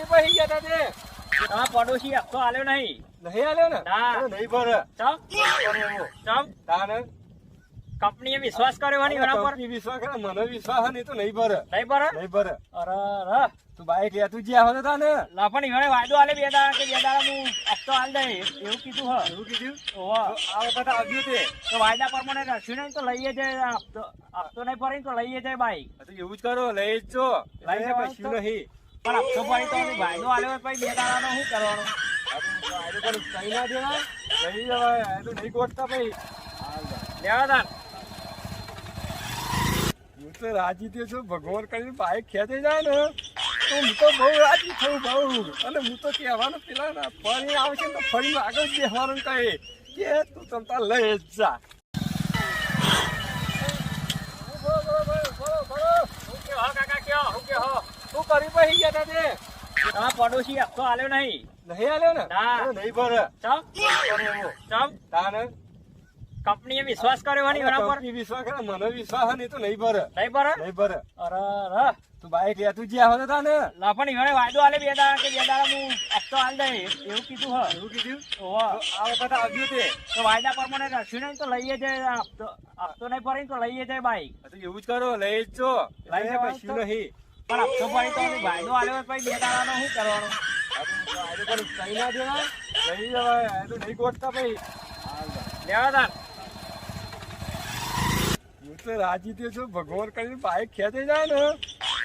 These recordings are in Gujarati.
કરી પછી ગયા તા તે તમારા પડોશી હપ્તો આલ્યો નહીં. નહીં આલ્યો ને ના. તો નહીં ભરે ચમ ચમ તાને કંપનીએ વિશ્વાસ કર્યો નહીં એના પર. કંપની વિશ્વાસ કરે મને વિશ્વાસ નહીં તો નહીં ભરે નહીં બરાબર. નહીં ભરે અરે અરે તું બાઈક લેતું જ્યાં હતો તાને લાફણ ઈવડે વાયદો આલે 2 દાડા કે 2 દાડા હું હપ્તો આલ દે એવું કીધું હ. એવું કીધું ઓવા આ વખત આવ્યું તે તો વાયદા પ્રમાણે રસ્યું નહીં તો લઈએ જાય હપ્તો નહીં ભરે તો લઈએ જાય બાઈક. તો એવું જ કરો લઈ જ જો લઈ જવાનું કશું તો? નહીં પણ હપ્તો ભરી તો અમે વાયદો આલ્યો પછી 2 દાડાનો શું કરવાનું? આ તો કઈ ના દેવાય લઈ જવાય આ તો નહીં ગોઠતા પછી લેવા તાન. હું તો રાજી થયો છું ભગવાન કરીને બાઈક ખેંચી જાય ને તો હું તો બહુ રાજી થયું બહુ અને હું તો કહેવાનું પેલા ને ફરી આવશે ને તો ફરી આગળ જ બેસવાનું કહે કે તું તમતા લઈ જ જા શું કરી પછી ગયા તા તે તમારા પડોશી હપ્તો આલ્યો નહીં. નહીં આલ્યો ને ના. તો નહીં ભરે ચમ ચમ તાને કંપનીએ વિશ્વાસ કર્યો નહીં એના પર. કંપની વિશ્વાસ કરે મને વિશ્વાસ નહીં તો નહીં ભરે નહીં બરાબર. નહીં ભરે અરે અરે તું બાઈક લેતું જ્યાં હતો તાને લાફણ ઈવડે વાયદો આલે 2 દાડા કે 2 દાડા હું હપ્તો આલ દે એવું કીધું હ. એવું કીધું ઓવા આ વખત આવ્યું તે તો વાયદા પ્રમાણે રસ્યું નહીં તો લઈએ જાય હપ્તો નહીં ભરી તો લઈએ જાય બાઈક. તો એવું જ કરો લઈ જ જો લઈ જવાનું કશું તો? નહીં પણ હપ્તો ભરી તો અમે વાયદો આલ્યો પછી 2 દાડાનો શું કરવાનું? આ તો કઈ ના દેવાય લઈ જવાય આ તો નહીં ગોઠતા પછી લેવા તાન. હું તો રાજી થયો છું ભગવાન કરીને બાઈક ખેંચી જાય ને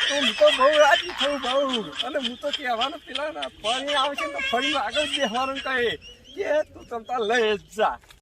તો હું તો બહુ રાજી થયું બહુ અને હું તો કહેવાનું પેલા ને ફરી આવશે ને તો ફરી આગળ જ બેસવાનું કહે કે તું તમતા લઈ જ જા